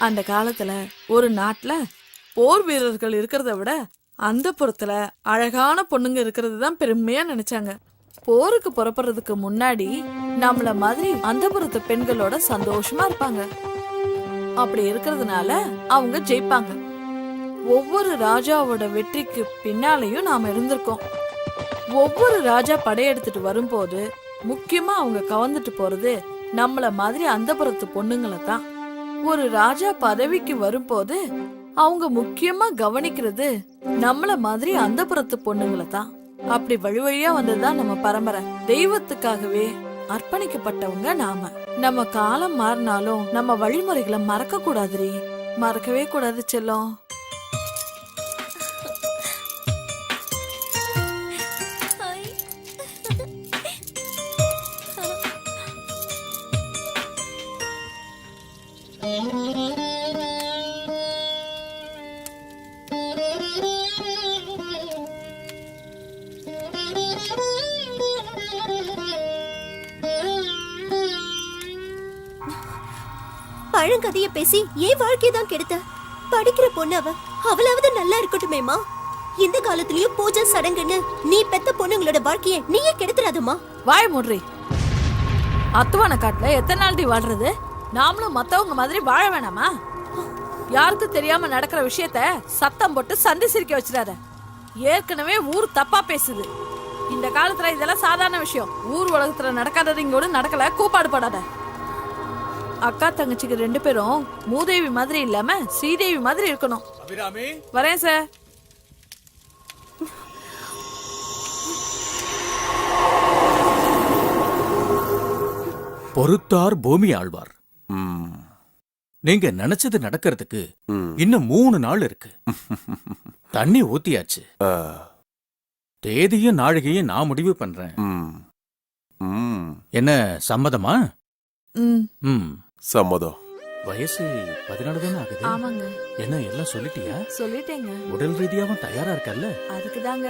அந்த காலத்துல ஒரு நாட்டுல போர் வீரர்கள் இருக்கிறத விட அந்த புறத்துல அழகான பொண்ணுங்க இருக்கிறது தான் பெருமையா நினைச்சாங்க. போருக்கு புறப்படுறதுக்கு முன்னாடி நம்மள மாதிரி அந்த புறத்து பெண்களோட சந்தோஷமா இருப்பாங்க. அப்படி இருக்கிறதுனால அவங்க ஜெயிப்பாங்க. ஒவ்வொரு ராஜாவோட வெற்றிக்கு பின்னாலையும் நாம இருந்திருக்கோம். ஒவ்வொரு ராஜா படையெடுத்துட்டு வரும்போது முக்கியமா அவங்க கவர்ந்துட்டு போறது நம்மள மாதிரி அந்த புறத்து பொண்ணுங்களை தான். ஒரு ராஜா பதவிக்கு வரும்போது அவங்க முக்கியமா கவனிக்கிறது நம்மள மாதிரி அந்த புறத்து பொண்ணுங்களை தான். அப்படி வழி வழியா வந்ததுதான் நம்ம பரம்பரை. தெய்வத்துக்காகவே அர்ப்பணிக்கப்பட்டவங்க நாம. நம்ம காலம் மாறினாலும் நம்ம வழிமுறைகளை மறக்க கூடாதுரி. மறக்கவே கூடாது செல்லம். பழங்கதைய பேசி ஏன் வாழ்க்கையதான் கெடுத்த? படிக்கிற பொண்ணு அவளாவது நல்லா இருக்கட்டுமேமா. இந்த காலத்திலயும் பூஜை சடங்குன்னு நீ பெத்த பொண்ணுங்களோட வாழ்க்கைய நீயே கெடுத்துறாதம்மா. வாய் மூடுறி. அத்துவான காட்டுல எத்தனை நாள்டி வாழ்றது? நாமளும் மத்தவங்க மாதிரி வாழ வேணாமா? யாருக்கும் தெரியாம நடக்கிற விஷயத்த சத்தம் போட்டு சந்தி சிரிக்க வச்சிடாத. ஏற்கனவே ஊர் தப்பா பேசுது. இந்த காலத்துல இதெல்லாம் சாதாரண விஷயம். ஊர் உலகத்துல நடக்காதது இங்கோடு நடக்கல. கூப்பாடு படாத. அக்கா தங்கச்சிக்கு 2 பேரும் மூதேவி மாதிரி இல்லாம ஸ்ரீதேவி மாதிரி இருக்கணும். வரேன் சார். பொறுத்தார் பூமி ஆழ்வார். நீங்க நினைச்சது நடக்கிறதுக்கு இன்னும் 3 நாள் இருக்கு. தண்ணி ஊத்தியாச்சு. தேதியும் நாழிகையும் நான் முடிவு பண்றேன். என்ன சம்மதமா? சம்மதம். வயசு 14 தானே ஆகுது. ஆமாங்க. என்ன எல்லாம் சொல்லிட்டியா? சொல்லிட்டேங்க. உடல் ரீதியாவும் தயாரா இருக்கல்ல? அதுக்கு தாங்க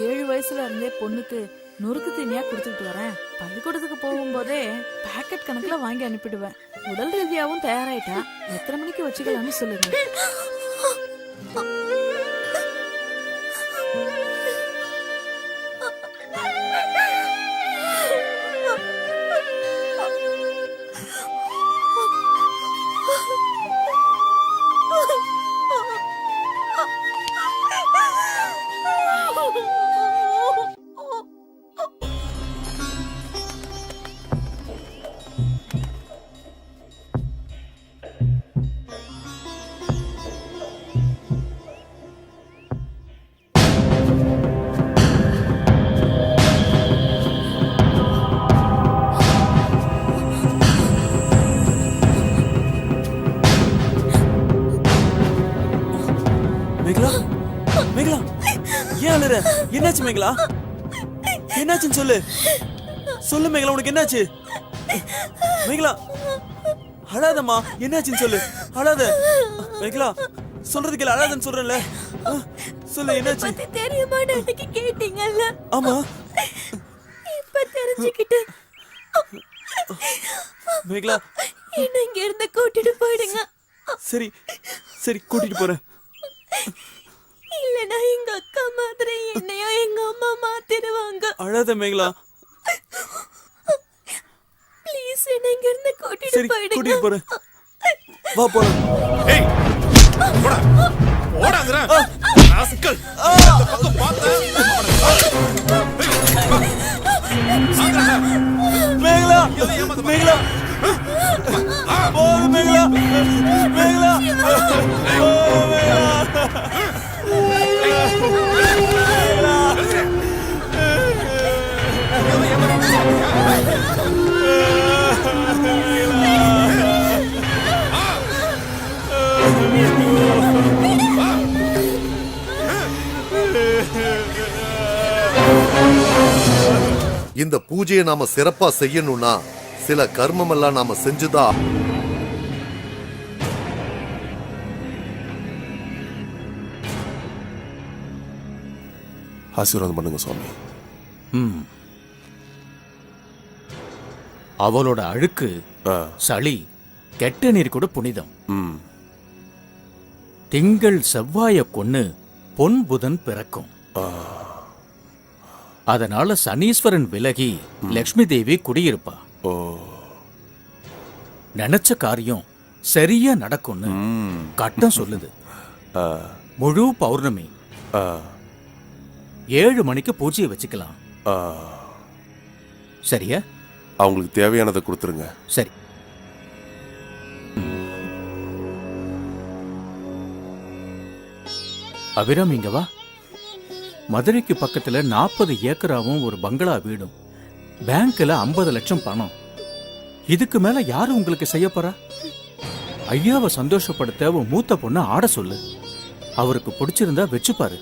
7 வயசுல இருந்தே பொண்ணுக்கு நுறுக்கு தீனியா குடுத்துட்டு வரேன். பள்ளிக்கூடத்துக்கு போகும்போதே பாக்கெட் கணக்குல வாங்கி அனுப்பிடுவேன். உடல் ரீதியாவும் தயாராயிட்டா எத்தனை மணிக்கு வச்சுக்கலாம்னு சொல்லுங்க. என்னாச்சு மேகலா? என்னாச்சுன்னு சொல்லு. சொல்லு மேகலா, உனக்கு என்னாச்சு? மேகலா அழாதம்மா. என்னாச்சுன்னு சொல்லு. அழாத மேகலா. சொல்றதுக்கு இல்ல, அழாதன்னு சொல்றேன்ல. சொல்லு என்னாச்சு? தெரியுமா அன்னைக்கு கேட்டீங்கல்ல? ஆமா. இப்ப தெரிஞ்சுக்கிட்டு மேகலா என்ன இங்க இருந்து கூட்டிட்டு போயிடுங்க. சரி சரி, கூட்டிட்டு போறேன். இல்லனா எங்க அக்கா மாதிரி என்னையும் எங்க அம்மா மாத்திடுவாங்க. அழாத மேகலா. ப்ளீஸ் என்ன இங்க இருந்து கூட்டிட்டு போயிடுங்க. கூட்டிட்டு போறேன். வா போலாம். ஏய் போடா போடாங்கற ராஸ்கல். அந்த பக்கம் பாத்த மேகலா மேகலா போடு மேகலா மேகலா மேகலா. இந்த பூஜையை நாம சிறப்பா செய்யணும்னா சில கர்மம் எல்லாம் நாம செஞ்சுதான். ஆசீர்வாதம் பண்ணுங்க சுவாமி. அவளோட அழுக்கு, சளி, கெட்ட நீர் கூட புனிதம். திங்கள் செவ்வாய கொன்னு பொன் புதன் பிறக்கும். அதனால சனீஸ்வரன் விலகி லக்ஷ்மி தேவி குடியிருப்பா. ஓ நினைச்ச காரியம் சரியா நடக்கும்னு கட்டம் சொல்லுது. முழு பௌர்ணமி 7 மணிக்கு பூஜையை வச்சுக்கலாம். சரியா? அவங்களுக்கு தேவையானதை கொடுத்துருங்க. சரி. அபிராம் இங்க வா. மதுரைக்கு பக்கத்துல 40 ஏக்கராவும் ஒரு பங்களா வீடும், பேங்க்ல 50 லட்சம் பணம். இதுக்கு மேல யாரு உங்களுக்கு செய்ய போறா? ஐயாவை சந்தோஷப்படுத்த உன் மூத்த பொண்ணு ஆட சொல்லு. அவருக்கு பிடிச்சிருந்தா வச்சுப்பாரு.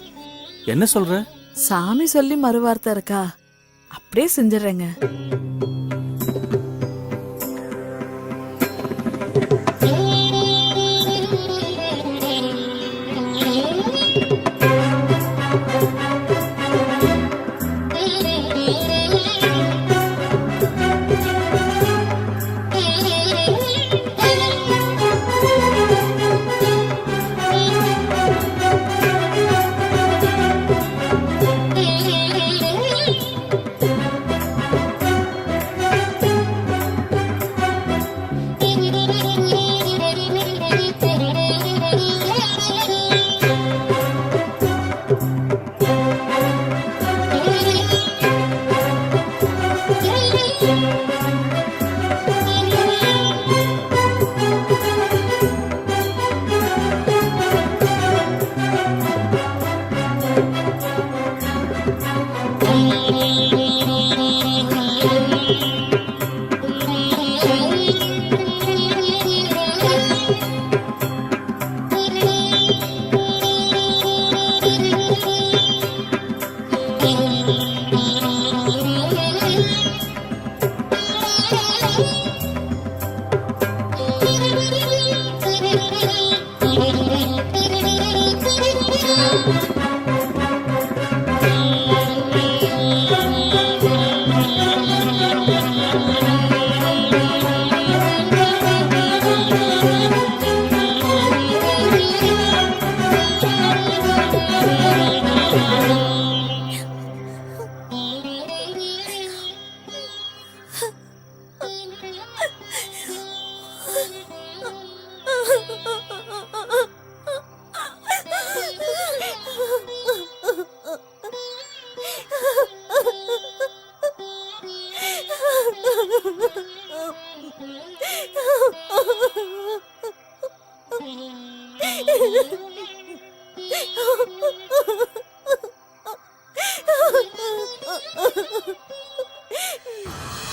என்ன சொல்ற? சாமி சொல்லி மறுவார்த்தை இருக்கா? அப்படியே செஞ்சிடறேங்க.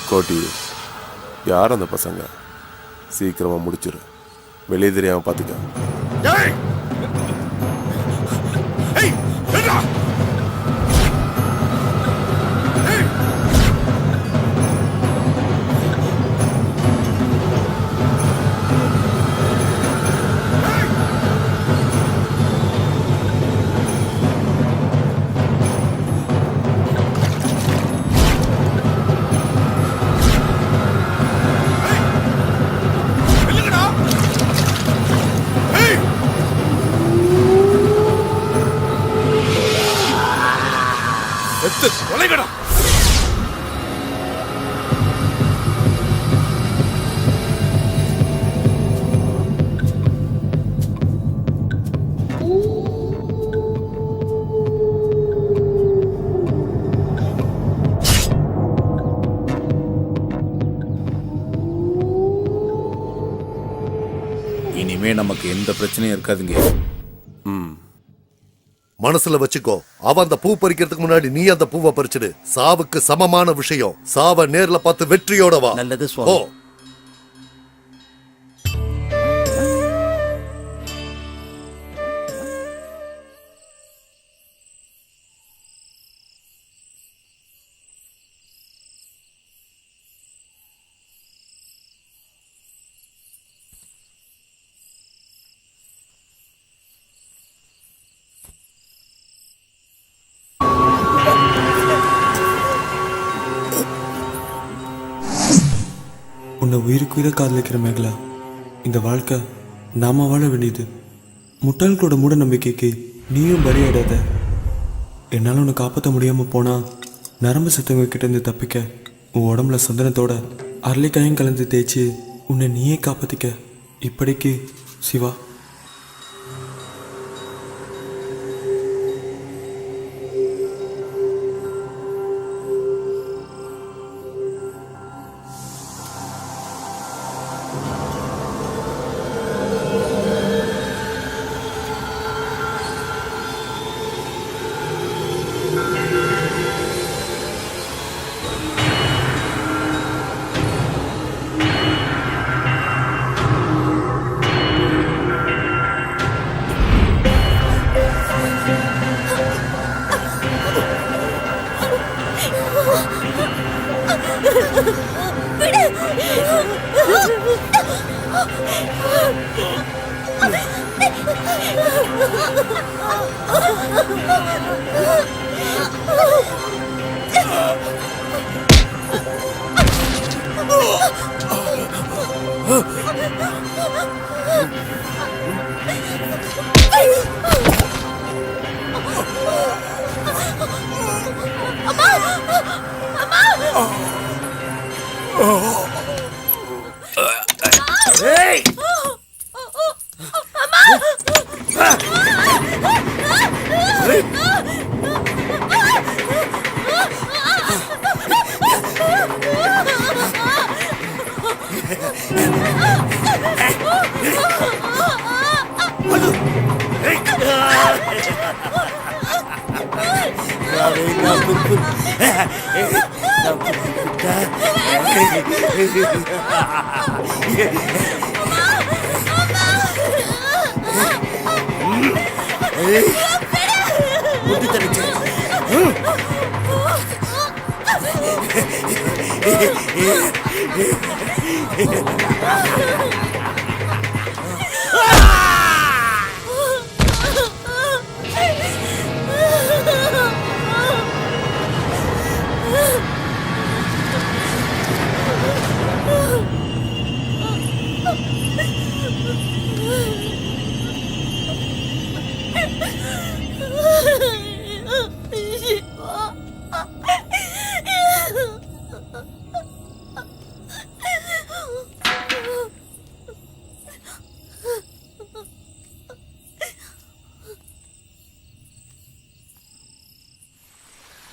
கோட்டி, யார் அந்த பசங்க? சீக்கிரமா முடிச்சிரு. வெளியே தெரியாம பாத்துக்க. இனிமே நமக்கு எந்த பிரச்சனையும் இருக்காதுங்க. மனசுல வச்சுக்கோ, அவன் அந்த பூ பறிக்கிறதுக்கு முன்னாடி நீ அந்த பூவை பறிச்சிடு. சாவுக்கு சமமான விஷயம். சாவ நேர்ல பார்த்து வெற்றியோட வா. நல்லது சுவாமி. உன்னை உயிருக்கு உயிரை காதலிக்கிற மேகலா, இந்த வாழ்க்கை நாம வாழ வேண்டியது. முட்டாள்களோட மூட நம்பிக்கைக்கு நீயும் பலியாடாத. என்னால் உன்னை காப்பாற்ற முடியாமல் போனால் நரம்பு சத்தவங்க கிட்ட இருந்து தப்பிக்க உன் உடம்புல சந்தனத்தோட அரளிக்காயும் கலந்து தேய்ச்சி உன்னை நீயே காப்பாற்றிக்க. இப்படிக்கு சிவா.